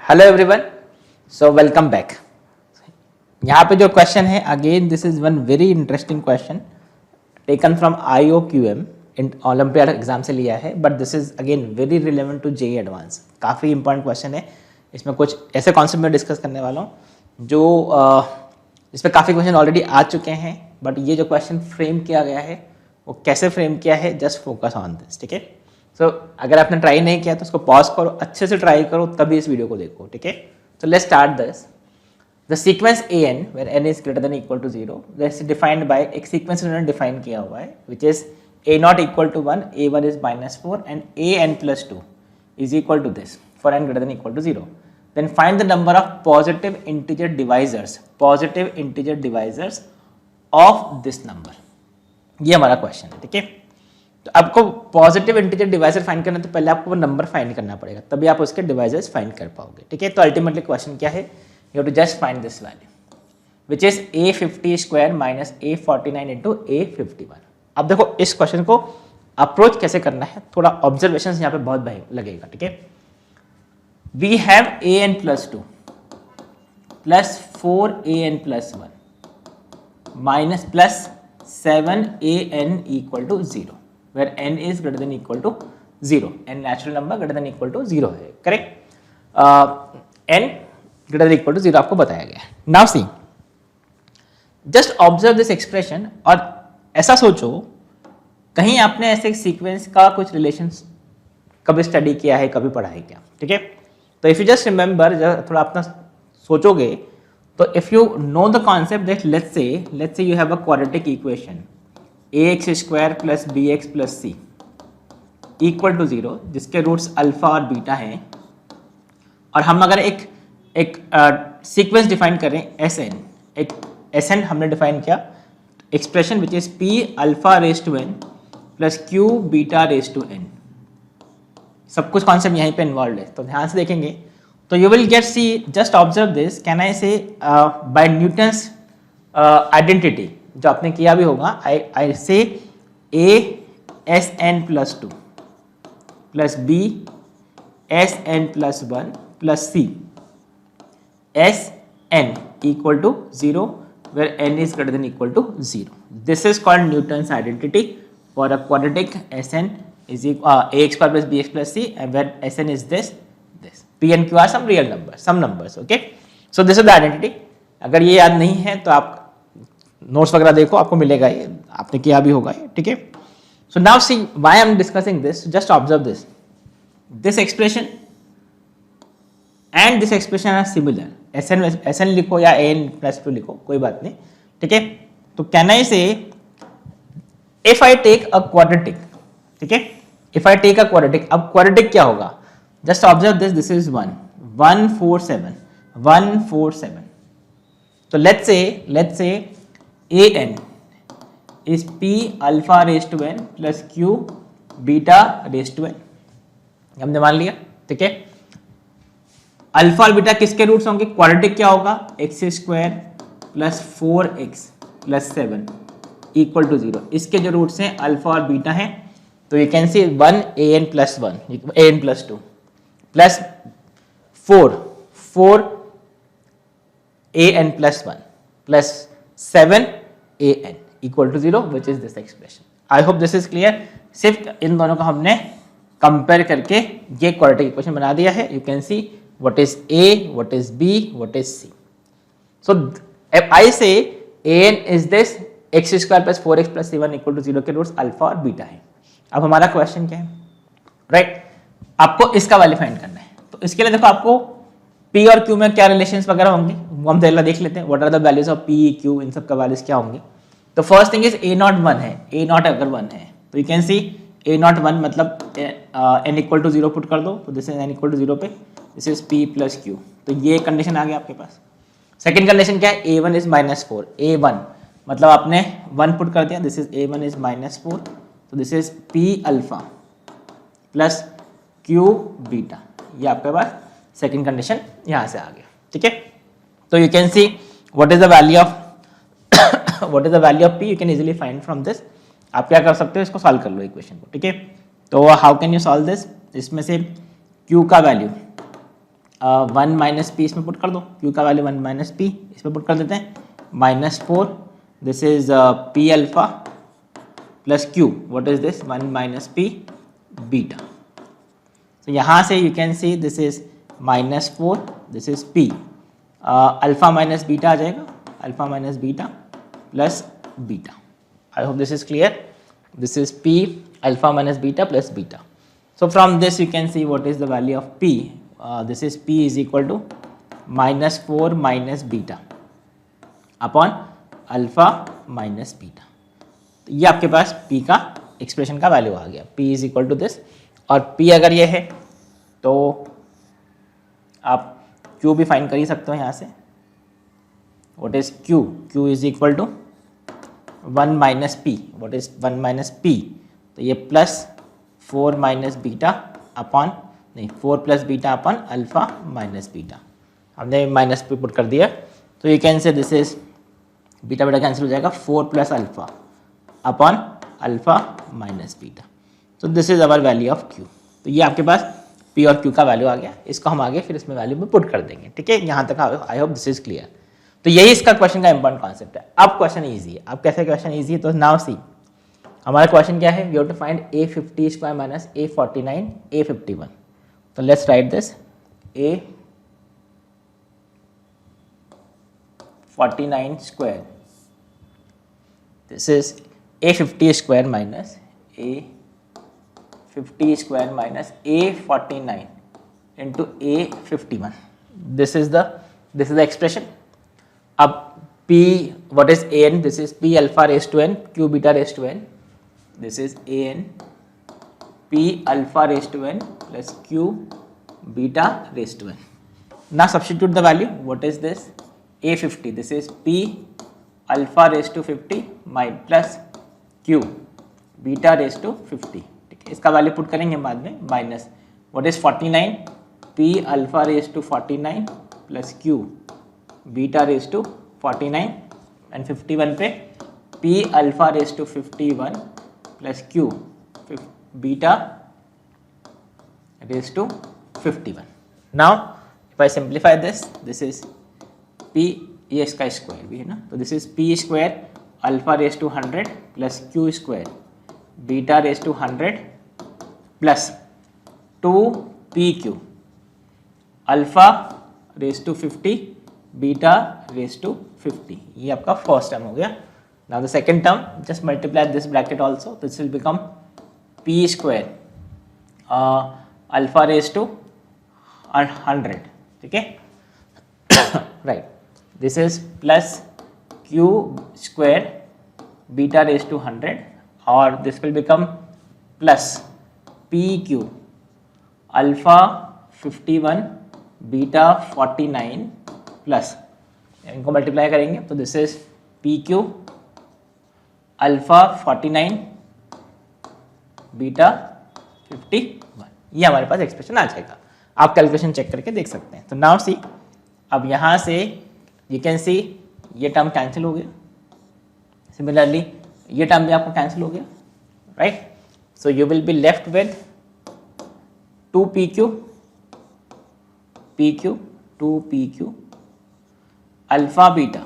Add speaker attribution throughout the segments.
Speaker 1: Hello everyone, so welcome back. यहाँ पे जो क्वेश्चन है, again this is one very interesting question taken from IOQM, olympiad exam से लिया है, but this is again very relevant to JEE advance. काफ़ी important question है। इसमें कुछ ऐसे कॉन्सेप्ट में डिस्कस करने वाला हूँ जो इस पर काफ़ी क्वेश्चन ऑलरेडी आ चुके हैं, बट ये जो क्वेश्चन फ्रेम किया गया है वो कैसे फ्रेम किया है, जस्ट फोकस ऑन दिस। ठीक है, सो अगर आपने ट्राई नहीं किया तो उसको पॉज करो, अच्छे से ट्राई करो, तभी इस वीडियो को देखो। ठीक है, so let's start this. The sequence an where n is greater than equal to 0 that's defined by एक sequence उन्होंने define किया हुआ है which is a not equal to 1, a1 is -4 and an plus 2 is equal to this for n greater than equal to 0. Then find the number of positive integer divisors of this number. ये हमारा question है। ठीक है, तो आपको positive integer divisor find करना है तो पहले आपको वो नंबर फाइंड करना पड़ेगा, तभी आप उसके डिवाइजर्स फाइंड कर पाओगे। ठीक है, तो अल्टीमेटली क्वेश्चन क्या है, you have to just find this value which is a50² minus a49 into a51। अब देखो इस क्वेश्चन को अप्रोच कैसे करना है, थोड़ा ऑब्जर्वेशन यहाँ पे बहुत लगेगा। ठीक है, we have an plus 2 plus 4an plus 1 minus plus 7an equal to 0 where n is greater than equal to 0, n natural number greater than equal to 0 है, correct. n greater than equal to 0 आपको बताया गया है। Now see, just observe this expression और ऐसा सोचो कहीं आपने ऐसे सीक्वेंस का कुछ रिलेशन कभी स्टडी किया है, कभी पढ़ा है क्या। ठीक है, तो इफ यू जस्ट रिमेंबर, थोड़ा अपना सोचोगे तो if you know the concept that let's say you have a quadratic equation ax² plus bx plus c equal to 0 जिसके रूट्स अल्फा और बीटा हैं, और हम अगर एक सीक्वेंस डिफाइन करें Sn, एक Sn हमने डिफाइन किया expression which is p alpha raise to n plus q beta raise to n। सब कुछ कॉन्सेप्ट यहीं पे इन्वॉल्व है, तो ध्यान से देखेंगे तो you will get see, just observe this, can I say by Newton's identity जो आपने किया भी होगा, आई से a(Sn plus 2 plus b(Sn plus 1 plus c Sn equal to 0 where n is greater than equal to 0. This is called Newton's identity for a quadratic Sn is ax square plus bx plus c, and where Sn is this. p and q are some real numbers, some numbers. Okay, so this is the identity. अगर ये याद नहीं है तो आप notes वगैरह देखो, आपको मिलेगा, ये आपने किया भी होगा। ठीक है, so now see why I am discussing this, just observe this expression and this expression are similar. Sn लिखो या an प्लस 2 लिखो, कोई बात नहीं। ठीक है, तो can I say if I take a quadratic, ठीक है, if I take a quadratic, अब क्वाड्रेटिक क्या होगा, जस्ट ऑब्जर्व दिस इज 147। तो let's say an is p alpha raised to n plus q beta raised to n, हमने मान लिया। ठीक है, अल्फा और बीटा किसके रूट्स होंगे, क्वाड्रेटिक क्या होगा, x² plus 4x plus 7 equal to 0, इसके जो रूट्स हैं अल्फा और बीटा हैं, तो you can C 1 an plus 1 an plus 2 plus 4 an plus 1 plus 7 an equal to 0 which is this expression. I hope this is clear. सिर्फ इन दोनों को हमने कंपेयर करके ये क्वाड्रेटिक इक्वेशन बना दिया है। You can see what is A, what is B, what is C. So if I say an is this x² plus 4x plus c1 equal to 0 के रूट्स अल्फा और beta है। अब हमारा question क्या है, राइट, आपको इसका value find करना है। तो इसके लिए देखो आपको P और Q में क्या रिलेशंस वगैरह होंगे वो हम देख लेते हैं। What are the values of P, Q, इन सब का वैल्यूज क्या होंगे। तो फर्स्ट थिंग इज a0 1 है, a0 अगर 1 है तो यू कैन सी a0 1 मतलब n इक्वल टू 0 पुट कर दो, तो this is n equal to 0 पे this is p plus q, तो ये कंडीशन आ गया आपके पास। सेकंड कंडीशन क्या है, a1 इज -4, a1 मतलब आपने 1 पुट कर दिया, दिस इज a1 इज -4, तो this is p alpha plus q beta, ये आपके पास सेकंड कंडीशन यहाँ से आ गया। ठीक है, तो you can see what is the value of p, you can easily find from this. आप क्या कर सकते हो, इसको सॉल्व कर लो इक्वेशन को। ठीक है, तो how can you solve this, इसमें से q का वैल्यू वन माइनस पी इसमें पुट कर दो, क्यू का वैल्यू वन माइनस पी इसमें पुट कर देते हैं, -4 this is p alpha plus q, what is this, one minus p beta. तो यहाँ से you can see this is -4 this is p, alpha minus beta आ जाएगा, alpha minus beta plus beta. I hope this is clear, this is p alpha minus beta plus beta. So from this you can see what is the value of p. This is p is equal to -4 minus beta upon alpha minus beta. तो ये आपके पास p का expression का value आ गया, p is equal to this, और p अगर ये है तो आप q भी फाइंड कर ही सकते हो यहाँ से। What is q? q is equal to 1 minus p. What is 1 minus p? तो ये प्लस 4 माइनस बीटा अपॉन, नहीं 4 plus beta upon alpha minus beta, हमने माइनस पे पुट कर दिया, तो you can say this is beta beta cancel हो जाएगा, 4 plus alpha upon alpha minus beta. तो this is our value of q. तो ये आपके पास पी और क्यू का वैल्यू आ गया, इसको हम आगे फिर इसमें वैल्यू में पुट कर देंगे, ठीक है। यहाँ तक आई होप दिस इज क्लियर। तो यही इसका क्वेश्चन का इंपॉर्टेंट कॉन्सेप्ट है। अब क्वेश्चन ईजी है, अब कैसे क्वेश्चन ईजी है, तो नाउ सी हमारा क्वेश्चन क्या है, we have to find a50 square minus a49 a51। तो let's write this, a49 square this is a50 square minus a50 square minus a49 into a51, this is the expression. अब p what is an, this is p alpha raised to n q beta raised to n, this is an p alpha raised to n plus q beta raised to n. Now substitute the value, what is this, a50 this is p alpha raised to 50 my plus q beta raised to 50, ठीक है। इसका value put करेंगे बाद में, minus what is 49 p alpha raised to 49 plus q beta raised to 49 and 51 पे p alpha raised to 51 plus q beta raised to 51. Now if I simplify this, this is p, ये इसका square भी है ना, तो this is p square alpha raise to 100 plus q square beta raise to 100 plus 2pq alpha raise to 50 beta raise to 50, ये आपका first term हो गया। Now the second term, just multiply this bracket also, this will become p square alpha raise to 100, ठीक है, right, this is plus q square beta raise to 100 और this will become plus pq alpha 51 beta 49 plus, इनको multiply करेंगे तो this is pq alpha 49 beta 51, ये हमारे पास expression आ जाएगा। आप कैलकुलेशन चेक करके देख सकते हैं। तो नाउ सी, अब यहाँ से यू कैन सी ये टर्म कैंसिल हो गया, सिमिलरली ये टर्म भी आपको कैंसिल हो गया, right. So you will be left with 2pq 2pq alpha beta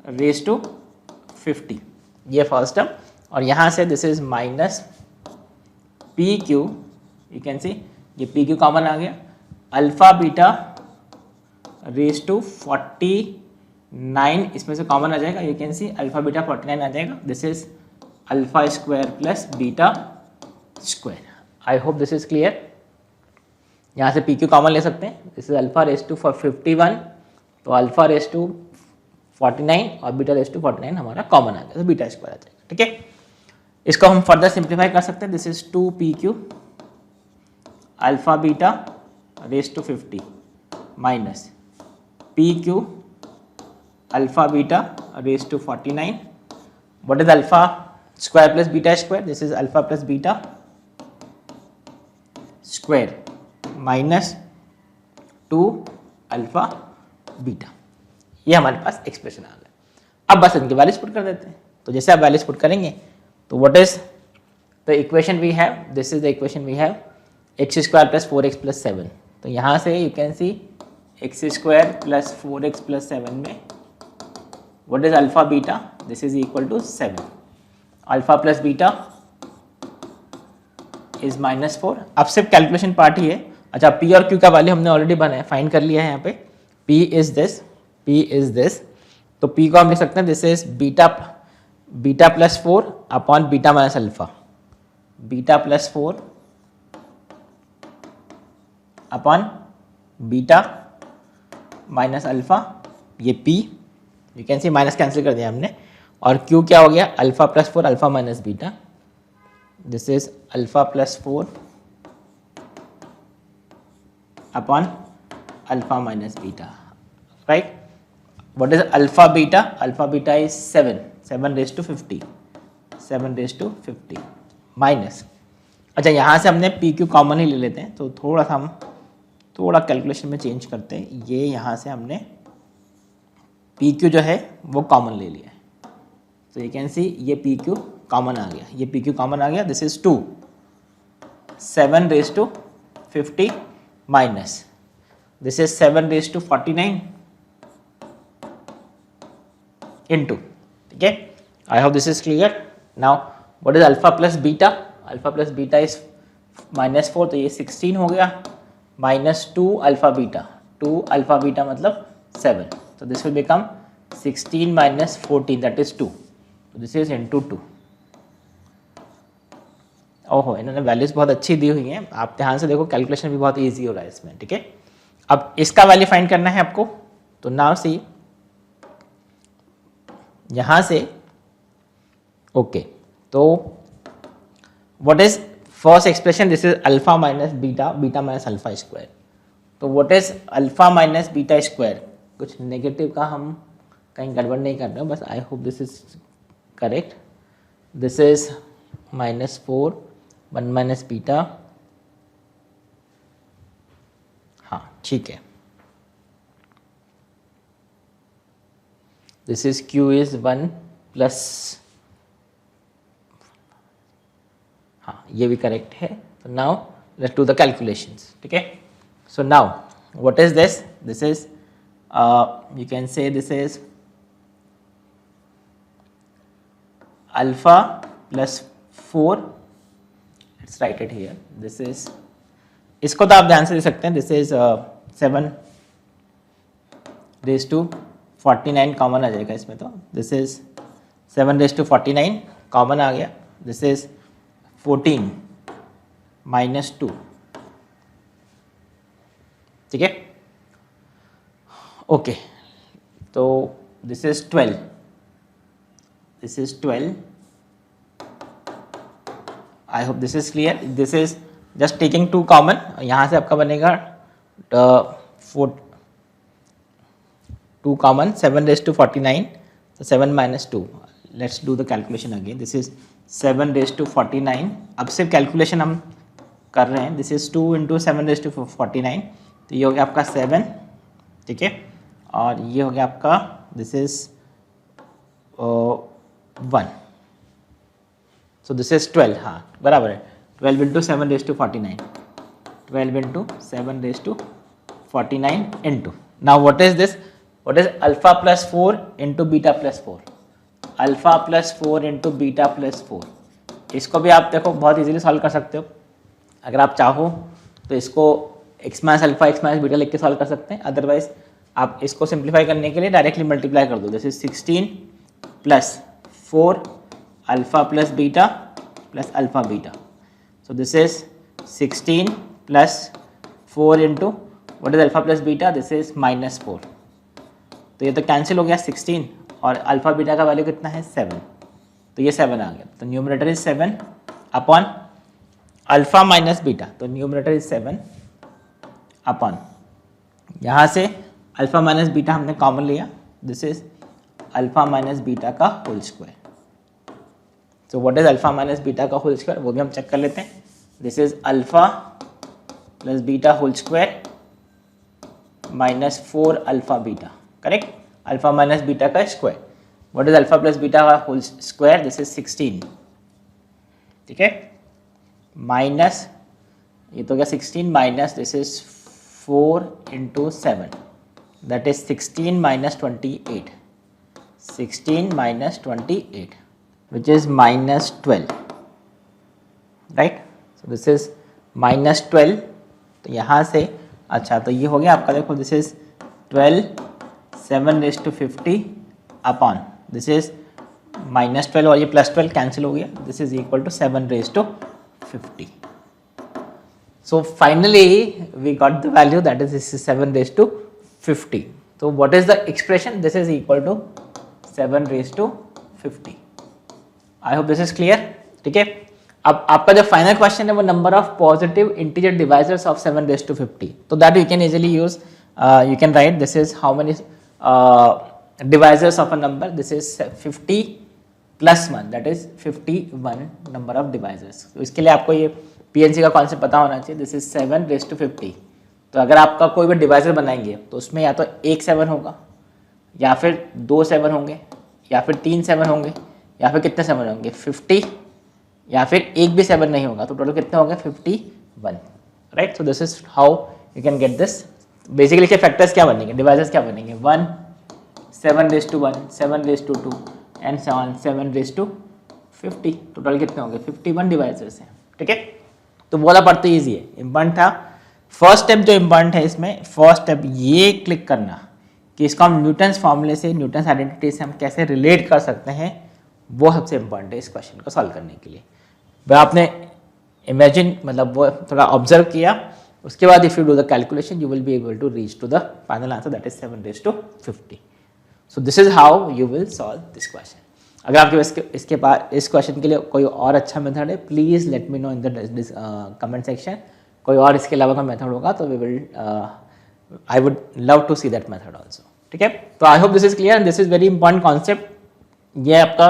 Speaker 1: raise to 50, ये फर्स्ट टर्म, और यहाँ से this is minus pq, you can see ये pq कॉमन आ गया, अल्फा बीटा रेज टू 49 इसमें से कॉमन आ जाएगा, you can see alpha beta 49 आ जाएगा, this is alpha square plus beta square. I hope this is clear. यहाँ से pq कॉमन ले सकते हैं, this is alpha raise to 51, तो अल्फा रेज टू 49 और बीटा रेज टू 49 हमारा कॉमन आ गया, तो बीटा स्क्वायर आ जाएगा, ठीक है। इसको हम फर्दर सिंप्लीफाई कर सकते हैं, this is 2pq alpha beta raise to 50 minus pq alpha beta raise to 49, what is alpha square plus beta square, this is alpha plus beta square minus 2 alpha beta, ये हमारे पास expression आ गया। अब बस इनके values put कर देते हैं। तो जैसे आप वैल्यूज पुट करेंगे तो what is the equation we have, this is the equation we have, x square plus 4x plus 7 तो यहाँ से you can see x square plus 4x plus 7 में what is alpha beta, this is equal to 7. Alpha plus beta is -4. अब सिर्फ calculation part ही है. अच्छा, P और q का वैल्यू हमने ऑलरेडी बनाया, फाइंड कर लिया है यहाँ पे. पी इज दिस, तो पी को हम लिख सकते हैं this is beta plus 4 upon beta minus alpha, beta plus 4 upon beta minus alpha, ये p you can see minus cancel कर दिया हमने. और क्यू क्या हो गया, alpha plus 4 alpha minus beta, this is alpha plus 4 upon alpha minus beta, right. What is alpha beta, alpha beta is 7 raise to 50 minus. अच्छा, यहाँ से हमने पी क्यू कॉमन ही ले लेते हैं, तो थोड़ा सा हम थोड़ा कैलकुलेशन में चेंज करते हैं. ये यहाँ से हमने पी क्यू जो है वो कॉमन ले लिया है, तो यू कैन सी ये पी क्यू कॉमन आ गया, ये पी क्यू कॉमन आ गया. This is 2 7 raise to 50 minus this is 7 raise to 49 into, ठीक है. I hope this is clear. Now what is alpha plus beta, alpha plus beta is -4, तो ये 16 हो गया, -2 अल्फा बीटा, 2 अल्फा बीटा मतलब 7, तो this will become 16 minus 14 that is 2, तो this is into 2. ओहो, इन्होंने वैल्यूज बहुत अच्छी दी हुई हैं, आप ध्यान से देखो, कैलकुलेशन भी बहुत ईजी हो रहा है इसमें, ठीक है. अब इसका वैल्यू फाइंड करना है आपको, तो नाउ सी यहाँ से ओके, तो what is first expression, this is alpha minus beta, beta minus alpha square. तो what is alpha minus beta square, कुछ नेगेटिव का हम कहीं गड़बड़ नहीं कर रहे हो, बस I hope this is correct. This is -4 1 minus beta, हाँ ठीक है. This is q is 1 plus, हाँ ये भी करेक्ट है. तो now let's do the calculations, ठीक है. So now what is this, this is you can say this is alpha plus 4, let's write it here, this is, इसको तो आप ध्यान से दे सकते हैं, this is 7 raise to 49 common आ जाएगा इसमें, तो this is 7 raise to 49 common आ गया, दिस इज 14 माइनस 2, ठीक है. ओके, तो this is 12, this is 12. I hope this is clear. This is just taking 2 common, यहाँ से आपका बनेगा 2 कॉमन, 7 रेज टू 49, तो 7 minus 2, let's do the calculation again. This is 7 raise to 49, अब सिर्फ कैलकुलेशन हम कर रहे हैं. This is 2 into 7 raise to 49, तो ये हो गया आपका 7, ठीक है. और ये हो गया आपका this is 1, so this is 12, हाँ बराबर है. 12 into 7 raise to 49, 12 into 7 raise to 49 into, now what is this, what is alpha plus 4 into beta plus 4, alpha plus 4 into beta plus 4. इसको भी आप देखो बहुत इजीली सॉल्व कर सकते हो, अगर आप चाहो तो इसको x minus alpha x minus beta लिख के सॉल्व कर सकते हैं. अदरवाइज आप इसको सिंप्लीफाई करने के लिए डायरेक्टली मल्टीप्लाई कर दो. This is 16 plus 4 alpha plus beta plus alpha beta, so this is 16 plus 4 into what is alpha plus beta, this is -4, तो ये तो कैंसिल हो गया 16, और अल्फा बीटा का वैल्यू कितना है 7, तो ये 7 आ गया. तो numerator is 7 upon alpha minus beta, तो न्यूमरेटर इज 7 अपॉन, यहाँ से अल्फा माइनस बीटा हमने कॉमन लिया, this is alpha minus beta का whole square. So what is alpha minus beta का होल स्क्वायर, वो भी हम चेक कर लेते हैं. This is alpha plus beta whole square -4 alpha beta, correct. Alpha minus beta का square, what is alpha plus beta का होल स्क्वायर, दिस इज 16, ठीक है. माइनस ये तो क्या 16 minus this is 4 into 7, that is 16 minus 28. 16 minus 28, which is minus 12, right? So this is minus 12. तो यहाँ से अच्छा तो ये हो गया आपका, देखो this is 12, 7 raised to 50 upon this is minus 12 और ये प्लस 12 कैंसिल हो गया, this is equal to 7 raised to 50. So finally we got the value, that is this is 7 raised to 50. So what is the expression? This is equal to 7 raised to 50. I hope this is clear. ठीक है, अब आपका जो final question है वो number of positive integer divisors of 7 raised to 50. तो that you can easily use, you can write this is how many divisors of a number, this is 50 plus 1, that is 51 number of divisors. तो इसके लिए आपको ये PNC का concept पता होना चाहिए. This is 7 raised to 50. तो अगर आपका कोई भी डिवाइजर बनाएंगे तो उसमें या तो एक 7 होगा, या फिर 2 7 होंगे, या फिर 3 7 होंगे, या फिर कितने 7 होंगे 50, या फिर एक भी 7 नहीं होगा. तो टोटल कितने होंगे 51, right. So this is how you can get this. Basically इसके फैक्टर्स क्या बनेंगे, डिवाइजर्स क्या बनेंगे, 1, 7 raised to 1, 7 raised to 2 and 7 raised to 50. Total कितने होंगे 51 डिवाइजर्स हैं. ठीक है, तो बोला पढ़ते ईजी है, इम्पॉर्टेंट था. फर्स्ट स्टेप जो इम्पॉर्टेंट है इसमें, फर्स्ट स्टेप ये क्लिक करना कि इसको हम न्यूटन्स फॉर्मूले से, न्यूटन्स आइडेंटिटी से हम कैसे रिलेट कर सकते हैं, वो सबसे इम्पॉर्टेंट है इस क्वेश्चन को सॉल्व करने के लिए. वह आपने इमेजिन मतलब वो थोड़ा ऑब्जर्व किया, उसके बाद if you do the calculation you will be able to reach to the final answer, that is 7 raised to 50. So this is how you will solve this question. अगर आपके पास इसके पास इस क्वेश्चन के लिए कोई और अच्छा मेथड है, please let me know in the comment section. कोई और इसके अलावा का मेथड होगा तो we will, I would love to see that method also. ठीक है, तो I hope this is clear and this is very important concept. ये आपका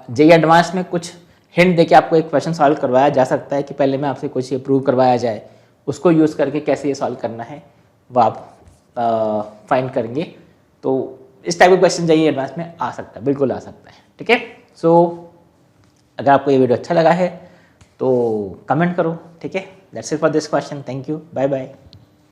Speaker 1: जेईई एडवांस में कुछ हिंट देके आपको एक क्वेश्चन सॉल्व करवाया जा सकता है कि पहले में आपसे कुछ ये प्रूव करवाया जाए, उसको यूज़ करके कैसे ये सॉल्व करना है वो आप फाइंड करेंगे. तो इस टाइप का क्वेश्चन जेईई एडवांस में आ सकता है, बिल्कुल आ सकता है. ठीक है, सो अगर आपको ये वीडियो अच्छा लगा है तो कमेंट करो. ठीक है, that's it for this question. Thank you, bye bye.